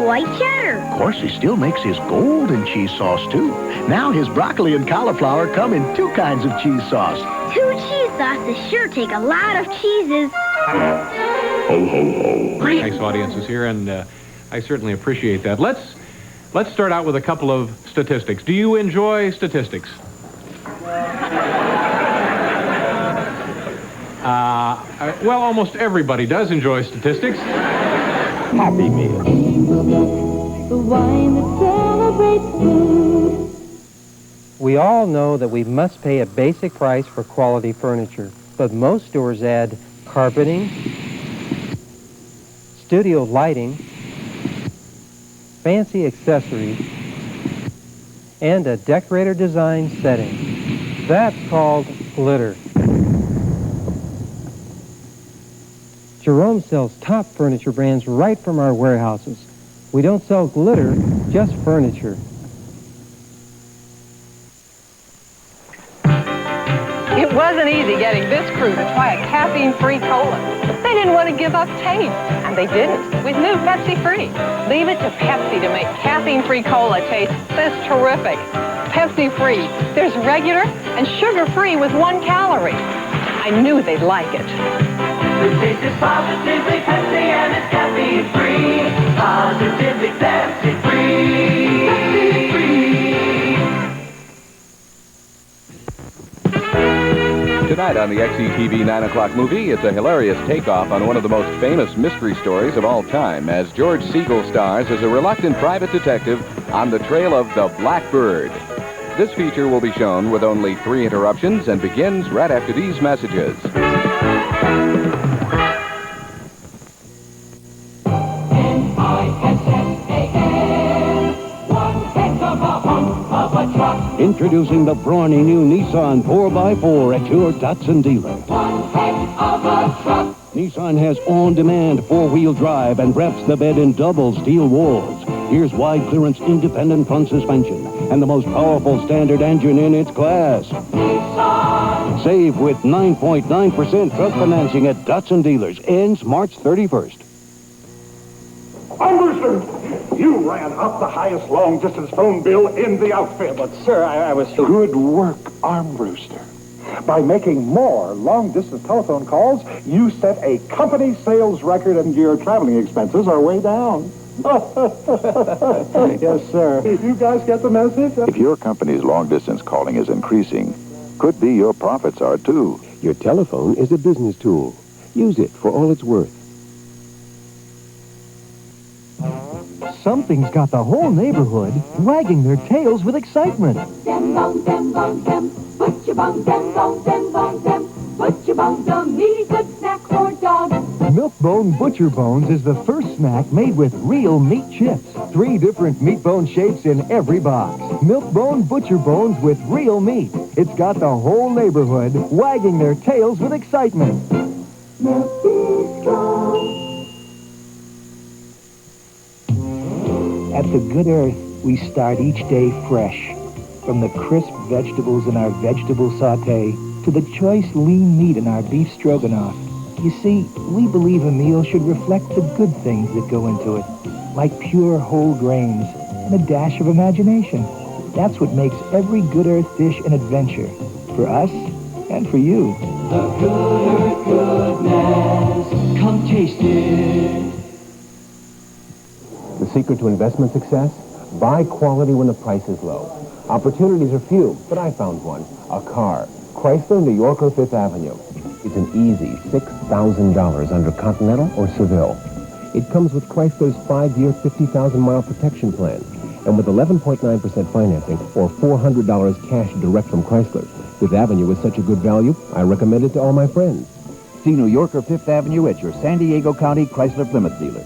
white cheddar. Of course, he still makes his golden cheese sauce, too. Now his broccoli and cauliflower come in 2 kinds of cheese sauce. 2 cheese sauces sure take a lot of cheeses. Ho, ho, ho. Nice audiences here, and I certainly appreciate that. Let's start out with a couple of statistics. Do you enjoy statistics? Well, almost everybody does enjoy statistics. Happy Meal. The wine that celebrates food. We all know that we must pay a basic price for quality furniture, but most stores add carpeting, studio lighting, fancy accessories, and a decorator design setting. That's called glitter. Jerome sells top furniture brands right from our warehouses. We don't sell glitter, just furniture. It wasn't easy getting this crew to try a caffeine-free cola. They didn't want to give up taste, and they didn't with new Pepsi Free. Leave it to Pepsi to make caffeine-free cola taste this terrific. Pepsi Free. There's regular and sugar-free with 1 calorie. I knew they'd like it. The taste is positively Pepsi and it's caffeine-free. Positively Pepsi-free. Pepsi-free. Tonight on the XETV 9 o'clock movie, it's a hilarious takeoff on one of the most famous mystery stories of all time, as George Segal stars as a reluctant private detective on the trail of the Blackbird. This feature will be shown with only 3 interruptions and begins right after these messages. Introducing the brawny new Nissan 4x4 at your Datsun dealer. One heck of a truck. Nissan has on-demand 4-wheel drive and wraps the bed in double steel walls. Here's wide clearance independent front suspension and the most powerful standard engine in its class. Nissan. Save with 9.9% truck financing at Datsun dealers. Ends March 31st. Armbruster, you ran up the highest long-distance phone bill in the outfit. But, sir, I was... Good work, Armbruster. By making more long-distance telephone calls, you set a company sales record and your traveling expenses are way down. Yes, sir. You guys get the message? If your company's long-distance calling is increasing, could be your profits are too. Your telephone is a business tool. Use it for all it's worth. Something's got the whole neighborhood wagging their tails with excitement. Dem bong, dem bong, dem. Butcher bong, dem bong, dem bong, dem. Butcher bong, the meaty good snack for dogs. Milk-Bone Butcher Bones is the first snack made with real meat chips. 3 different meat bone shapes in every box. Milk-Bone Butcher Bones with real meat. It's got the whole neighborhood wagging their tails with excitement. Milk Bistro. At the Good Earth, we start each day fresh. From the crisp vegetables in our vegetable sauté to the choice lean meat in our beef stroganoff. You see, we believe a meal should reflect the good things that go into it, like pure whole grains and a dash of imagination. That's what makes every Good Earth dish an adventure, for us and for you. The Good Earth goodness, come taste it. The secret to investment success? Buy quality when the price is low. Opportunities are few, but I found one. A car. Chrysler New Yorker 5th Avenue. It's an easy $6,000 under Continental or Seville. It comes with Chrysler's 5-year, 50,000-mile protection plan. And with 11.9% financing or $400 cash direct from Chrysler. 5th Avenue is such a good value, I recommend it to all my friends. See New Yorker 5th Avenue at your San Diego County Chrysler Plymouth dealer.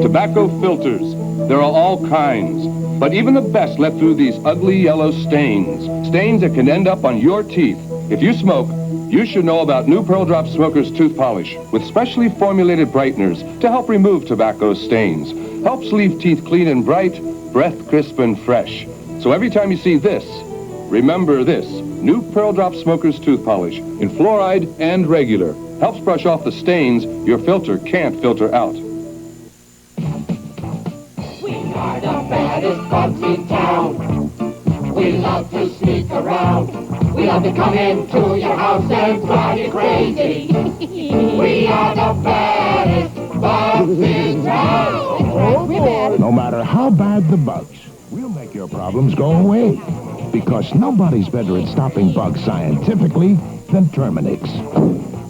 Tobacco filters. There are all kinds, but even the best let through these ugly yellow stains. Stains that can end up on your teeth. If you smoke, you should know about new Pearl Drop Smoker's tooth polish with specially formulated brighteners to help remove tobacco stains. Helps leave teeth clean and bright, breath crisp and fresh. So every time you see this, remember this. New Pearl Drop Smoker's tooth polish in fluoride and regular. helps brush off the stains your filter can't filter out. We are the baddest bugs in town. We love to sneak around. We love to come into your house and drive you crazy. We are the baddest bugs in town. No matter how bad the bugs, we'll make your problems go away. Because nobody's better at stopping bugs scientifically than Terminix.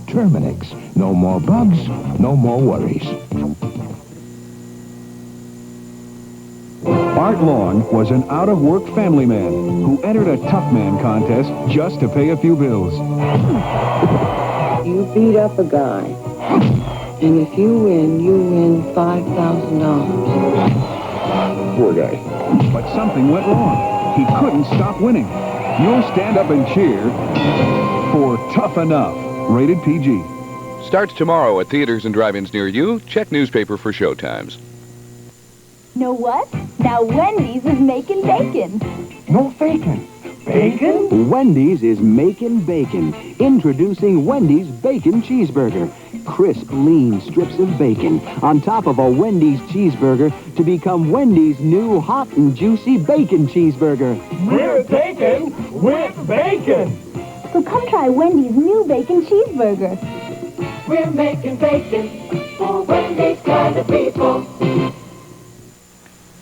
Terminix. No more bugs, no more worries. Art Long was an out-of-work family man who entered a tough man contest just to pay a few bills. You beat up a guy, and if you win $5,000. Poor guy. But something went wrong. He couldn't stop winning. You'll stand up and cheer for Tough Enough, rated PG. Starts tomorrow at theaters and drive-ins near you. Check newspaper for showtimes. Know what? Now Wendy's is making bacon. No faking. Bacon? Wendy's is making bacon. Introducing Wendy's Bacon Cheeseburger. Crisp, lean strips of bacon on top of a Wendy's cheeseburger to become Wendy's new hot and juicy bacon cheeseburger. We're bacon with bacon. So come try Wendy's new bacon cheeseburger. We're making bacon for Wendy's kind of people.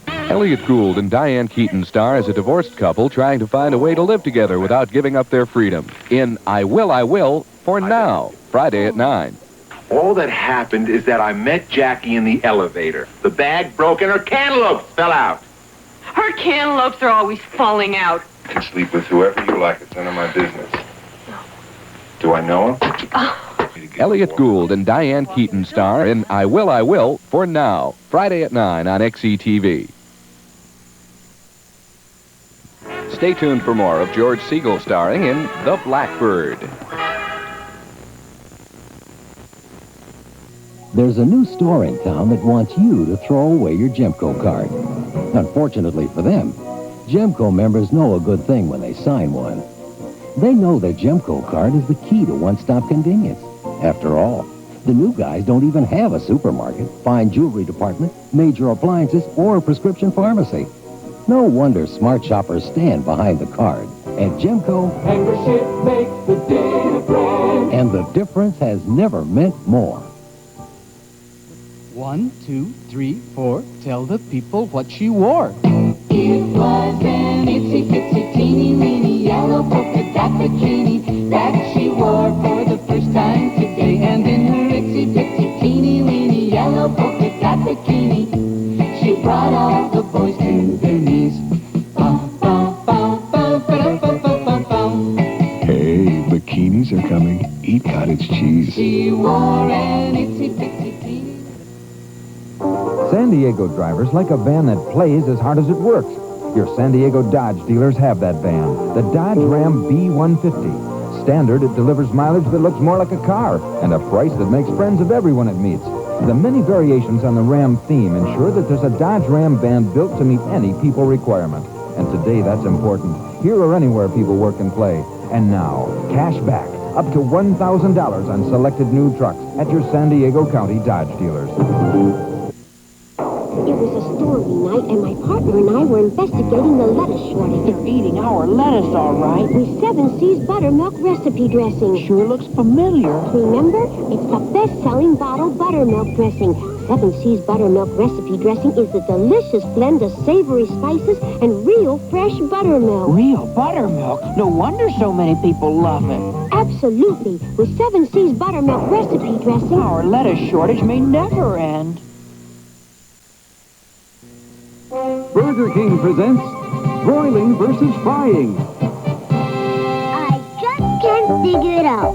Elliot Gould and Diane Keaton star as a divorced couple trying to find a way to live together without giving up their freedom in I Will for Now, Friday at 9. All that happened is that I met Jackie in the elevator. The bag broke and her cantaloupes fell out. Her cantaloupes are always falling out. You can sleep with whoever you like. It's none of my business. Do I know him? Elliot Gould and Diane Keaton star in I Will for Now, Friday at 9 on XETV. Stay tuned for more of George Segal starring in The Blackbird. There's a new store in town that wants you to throw away your Gemco card. Unfortunately for them, Gemco members know a good thing when they sign one. They know their Gemco card is the key to one-stop convenience. After all, the new guys don't even have a supermarket, fine jewelry department, major appliances, or a prescription pharmacy. No wonder smart shoppers stand behind the card. And Gemco... Membership makes the difference. And the difference has never meant more. 1, 2, 3, 4. Tell the people what she wore. It was an itsy-bitsy, teeny-weeny yellow polka dot bikini that she wore for the first time today. And in her itsy-bitsy, teeny-weeny yellow polka dot bikini, she brought all the boys to their knees. Hey, bikinis are coming. Eat cottage cheese. She wore an itsy-bitsy, San Diego drivers like a van that plays as hard as it works. Your San Diego Dodge dealers have that van, the Dodge Ram B150. Standard, it delivers mileage that looks more like a car and a price that makes friends of everyone it meets. The many variations on the Ram theme ensure that there's a Dodge Ram van built to meet any people requirement. And today, that's important. Here or anywhere people work and play. And now, cash back, up to $1,000 on selected new trucks at your San Diego County Dodge dealers. It was a stormy night, and my partner and I were investigating the lettuce shortage. They're eating our lettuce, all right. With 7 C's buttermilk recipe dressing. Sure looks familiar. Remember? It's the best-selling bottled buttermilk dressing. 7 C's buttermilk recipe dressing is a delicious blend of savory spices and real fresh buttermilk. Real buttermilk? No wonder so many people love it. Absolutely. With 7 C's buttermilk recipe dressing... Our lettuce shortage may never end. Burger King presents Broiling versus Frying. I just can't figure it out.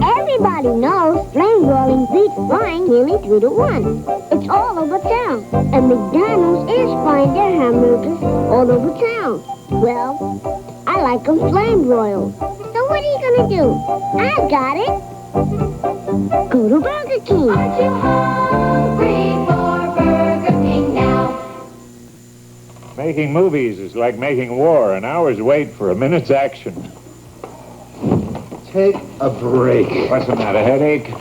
Everybody knows flame broiling beats frying nearly 3 to 1. It's all over town. And McDonald's is frying their hamburgers all over town. Well, I like them flame broiled. So what are you gonna do? I got it. Go to Burger King. Aren't you hungry for Burger King now? Making movies is like making war. An hour's wait for a minute's action. Take a break. What's the matter, headache?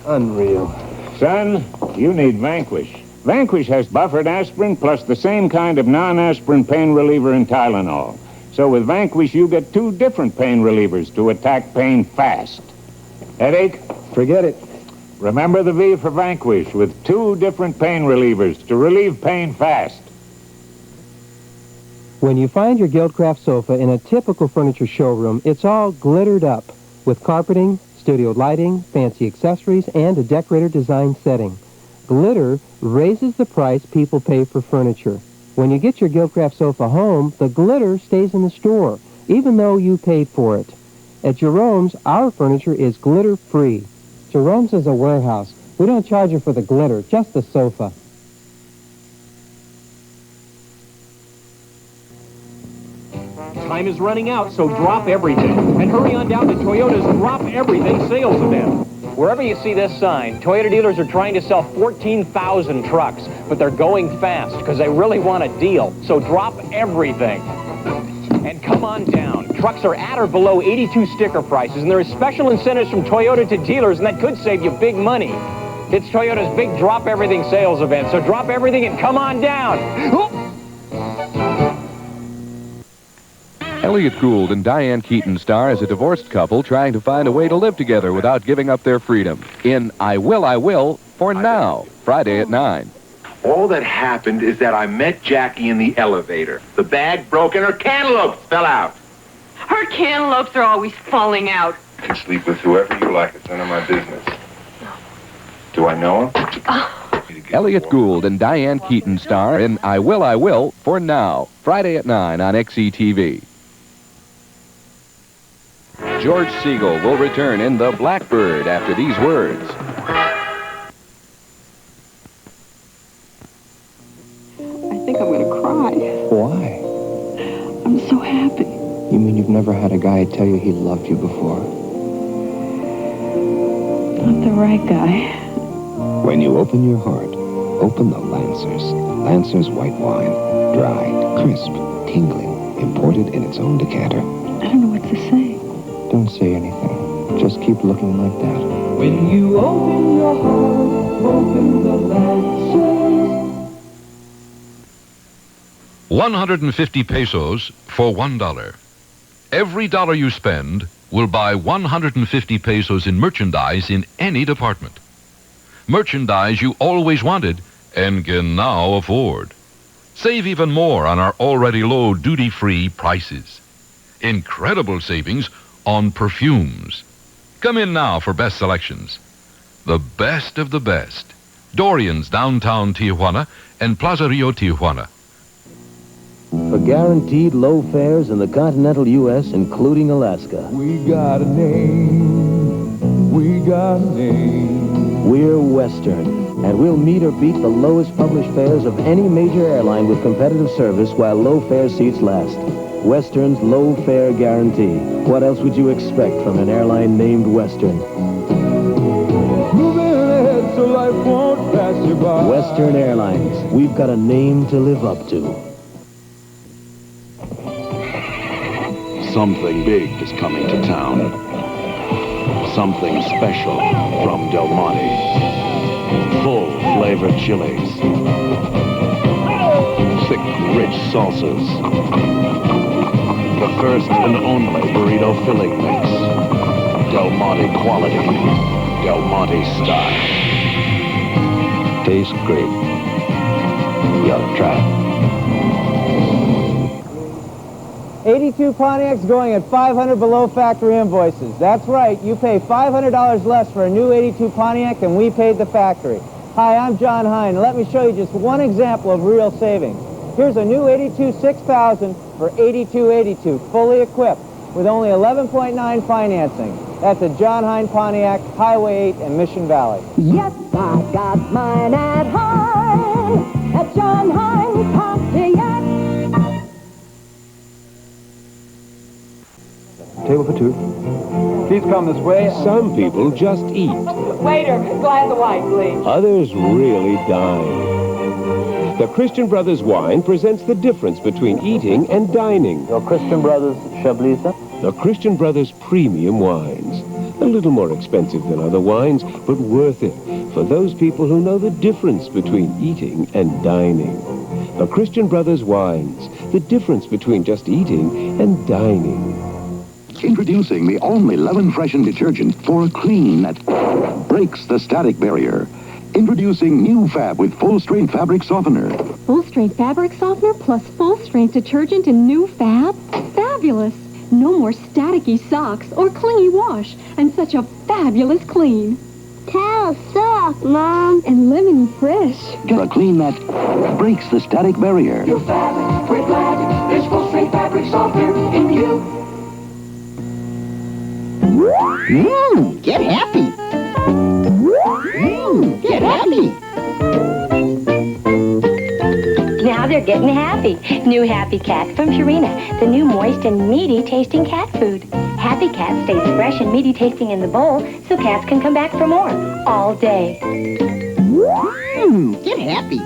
Unreal. Son, you need Vanquish. Vanquish has buffered aspirin plus the same kind of non-aspirin pain reliever in Tylenol. So with Vanquish, you get two different pain relievers to attack pain fast. Headache? Forget it. Remember the V for Vanquish with two different pain relievers to relieve pain fast. When you find your Guildcraft sofa in a typical furniture showroom, it's all glittered up with carpeting, studio lighting, fancy accessories, and a decorator design setting. Glitter raises the price people pay for furniture. When you get your Guildcraft sofa home, the glitter stays in the store, even though you paid for it. At Jerome's, our furniture is glitter-free. Jerome's is a warehouse. We don't charge you for the glitter, just the sofa. Time is running out, so drop everything. And hurry on down to Toyota's Drop Everything sales event. Wherever you see this sign, Toyota dealers are trying to sell 14,000 trucks, but they're going fast because they really want a deal. So drop everything. And come on down. Trucks are at or below 82 sticker prices, and there is special incentives from Toyota to dealers, and that could save you big money. It's Toyota's big Drop Everything sales event, so drop everything and come on down. Elliot Gould and Diane Keaton star as a divorced couple trying to find a way to live together without giving up their freedom in I Will for Now, Friday at 9. All that happened is that I met Jackie in the elevator. The bag broke and her cantaloupes fell out. Her cantaloupes are always falling out. You can sleep with whoever you like. It's none of my business. Do I know him? Elliot Gould and Diane Keaton star in I Will for Now, Friday at 9 on XETV. George Siegel will return in The Blackbird after these words. I think I'm gonna cry. Why? I'm so happy. You mean you've never had a guy tell you he loved you before? Not the right guy. When you open your heart, open the Lancers. Lancers white wine. Dry, crisp, tingling. Imported in its own decanter. I don't know what to say. Don't say anything. Just keep looking like that. When you open your heart, open the Lancers. 150 pesos for $1. Every dollar you spend will buy 150 pesos in merchandise in any department. Merchandise you always wanted and can now afford. Save even more on our already low duty-free prices. Incredible savings on perfumes. Come in now for best selections. The best of the best. Dorian's downtown Tijuana and Plaza Rio Tijuana. For guaranteed low fares in the continental U.S., including Alaska. We got a name. We got a name. We're Western, and we'll meet or beat the lowest published fares of any major airline with competitive service while low fare seats last. Western's low fare guarantee. What else would you expect from an airline named Western? Moving ahead so life won't pass you by. Western Airlines. We've got a name to live up to. Something big is coming to town. Something special from Del Monte. Full-flavored chilies. Thick, rich salsas. The first and only burrito filling mix. Del Monte quality. Del Monte style. Tastes great. You gotta try it. 82 Pontiacs going at $500 below factory invoices. That's right, you pay $500 less for a new 82 Pontiac than we paid the factory. Hi, I'm John Hine. Let me show you just one example of real savings. Here's a new 82 6000 for $82.82, fully equipped, with only 11.9 financing. That's a John Hine Pontiac, Highway 8 in Mission Valley. Yes, I got mine at Hine, at John Hine Pontiac. Table for two. Please come this way. Some people just eat. Waiter, glass of wine, please. Others really dine. The Christian Brothers wine presents the difference between eating and dining. Your Christian Brothers Chablis? The Christian Brothers Premium Wines. A little more expensive than other wines, but worth it for those people who know the difference between eating and dining. The Christian Brothers Wines. The difference between just eating and dining. Introducing the only lemon-freshened detergent for a clean that breaks the static barrier. Introducing New Fab with full-strength fabric softener. Full-strength fabric softener plus full-strength detergent in New Fab? Fabulous! No more staticky socks or clingy wash, and such a fabulous clean. Towel soft, Mom. And lemon fresh. Get a clean that breaks the static barrier. New Fab, we're glad there's full-strength fabric softener in you. Get happy. Get happy. Now they're getting happy. New Happy Cat from Purina, the new moist and meaty tasting cat food. Happy Cat stays fresh and meaty tasting in the bowl, so cats can come back for more all day. Get happy.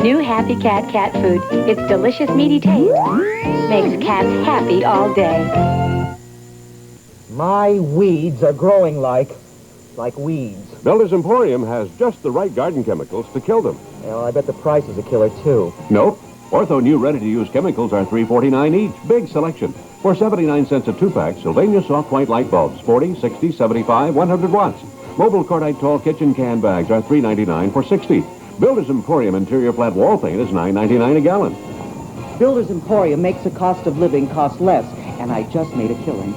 New Happy Cat cat food. Its delicious meaty taste makes cats happy all day. My weeds are growing like weeds. Builder's Emporium has just the right garden chemicals to kill them. Well, I bet the price is a killer, too. Nope. Ortho new ready-to-use chemicals are $3.49 each. Big selection. For 79 cents a 2-pack, Sylvania soft white light bulbs, 40, 60, 75, 100 watts. Mobile cordite tall kitchen can bags are $3.99 for 60. Builder's Emporium interior flat wall paint is $9.99 a gallon. Builder's Emporium makes the cost of living cost less, and I just made a killing.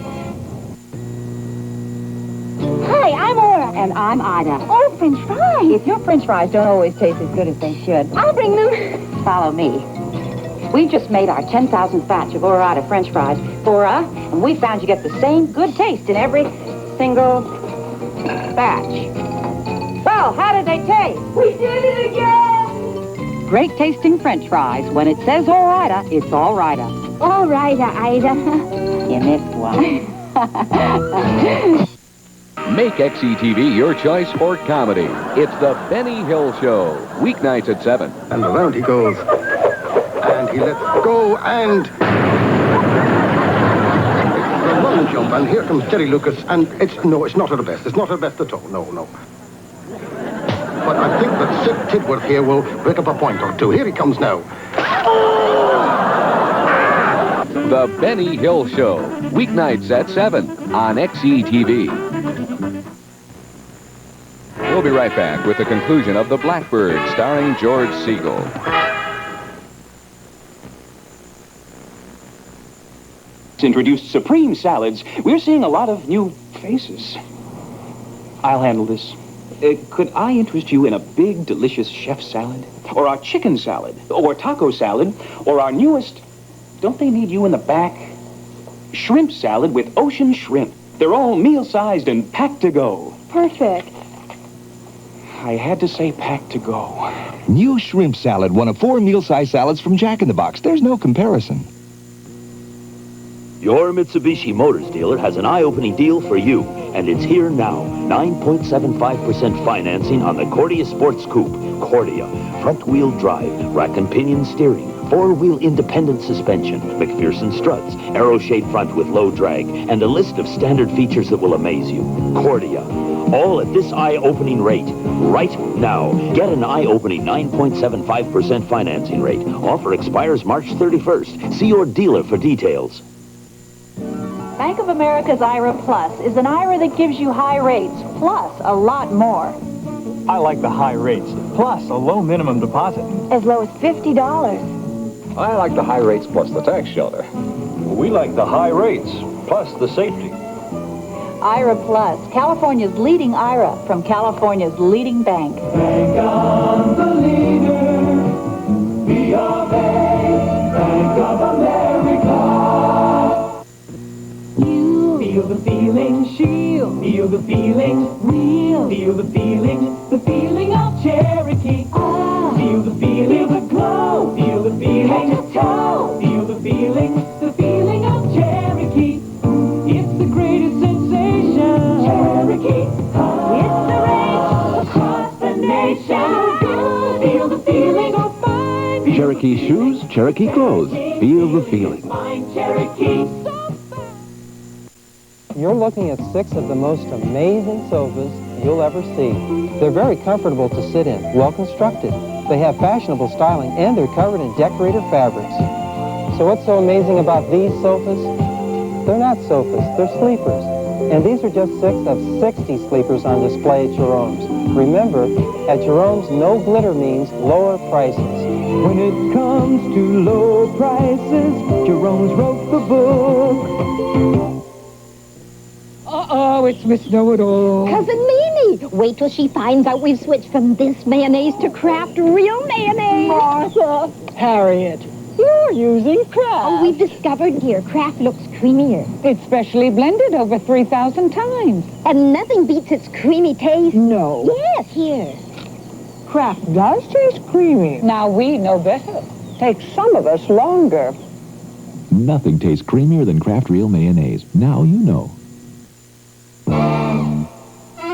Hi, I'm Aura. And I'm Ida. Oh, French fries. If your French fries don't always taste as good as they should, I'll bring them. follow me. We just made our 10,000th batch of Ora French fries for and we found you get the same good taste in every single batch. Well, how did they taste? We did it again. Great tasting French fries. When it says Ora, it's all right. All right, Ida. You missed one. Make XETV your choice for comedy. It's the Benny Hill Show, weeknights at 7. And around he goes. And he lets go, and... It's a long jump, and here comes Jerry Lucas, and it's not her best. It's not her best at all. No. But I think that Sid Tidworth here will pick up a point or two. Here he comes now. The Benny Hill Show, weeknights at 7 on XETV. We'll be right back with the conclusion of The Blackbird, starring George Segal. Introduced supreme salads, we're seeing a lot of new faces. I'll handle this. Could I interest you in a big, delicious chef salad? Or our chicken salad? Or taco salad? Or our newest, don't they need you in the back? Shrimp salad with ocean shrimp. They're all meal-sized and packed to go. Perfect. I had to say packed to go. New shrimp salad, one of 4 meal-sized salads from Jack in the Box. There's no comparison. Your Mitsubishi Motors dealer has an eye-opening deal for you, and it's here now. 9.75% financing on the Cordia Sports Coupe. Cordia, front-wheel drive, rack and pinion steering, 4-wheel independent suspension, McPherson struts, arrow-shaped front with low drag, and a list of standard features that will amaze you. Cordia, all at this eye-opening rate. Right now, get an eye-opening 9.75% financing rate. Offer expires March 31st. See your dealer for details. Bank of America's IRA Plus is an IRA that gives you high rates, plus a lot more. I like the high rates, plus a low minimum deposit. As low as $50. I like the high rates plus the tax shelter. We like the high rates plus the safety. IRA Plus, California's leading IRA from California's leading bank. Bank of the leader, be our bank, Bank of America. You feel the feeling, she'll feel the feeling, real, feel the feeling of Cherokee. Feel the feeling, the glow, feel the feeling, head to toe, feel the feeling of Cherokee. It's the greatest sensation, Cherokee. It's the rage across the nation. Feel the feeling of fine. Cherokee shoes, Cherokee clothes. Feel the feeling. Fine Cherokee. You're looking at 6 of the most amazing sofas you'll ever see. They're very comfortable to sit in, well constructed. They have fashionable styling, and they're covered in decorator fabrics. So what's so amazing about these sofas? They're not sofas, they're sleepers. And these are just 6 of 60 sleepers on display at Jerome's. Remember, at Jerome's, no glitter means lower prices. When it comes to low prices, Jerome's wrote the book. Uh-oh, it's Miss Know-It-All. Cousin Mimi, wait till she finds out we've switched from this mayonnaise to Kraft real mayonnaise. Martha, Harriet, you're using Kraft. Oh, we've discovered here Kraft looks creamier. It's specially blended over 3,000 times. And nothing beats its creamy taste. No. Yes, here. Kraft does taste creamy. Now we know better. Takes some of us longer. Nothing tastes creamier than Kraft Real Mayonnaise. Now you know.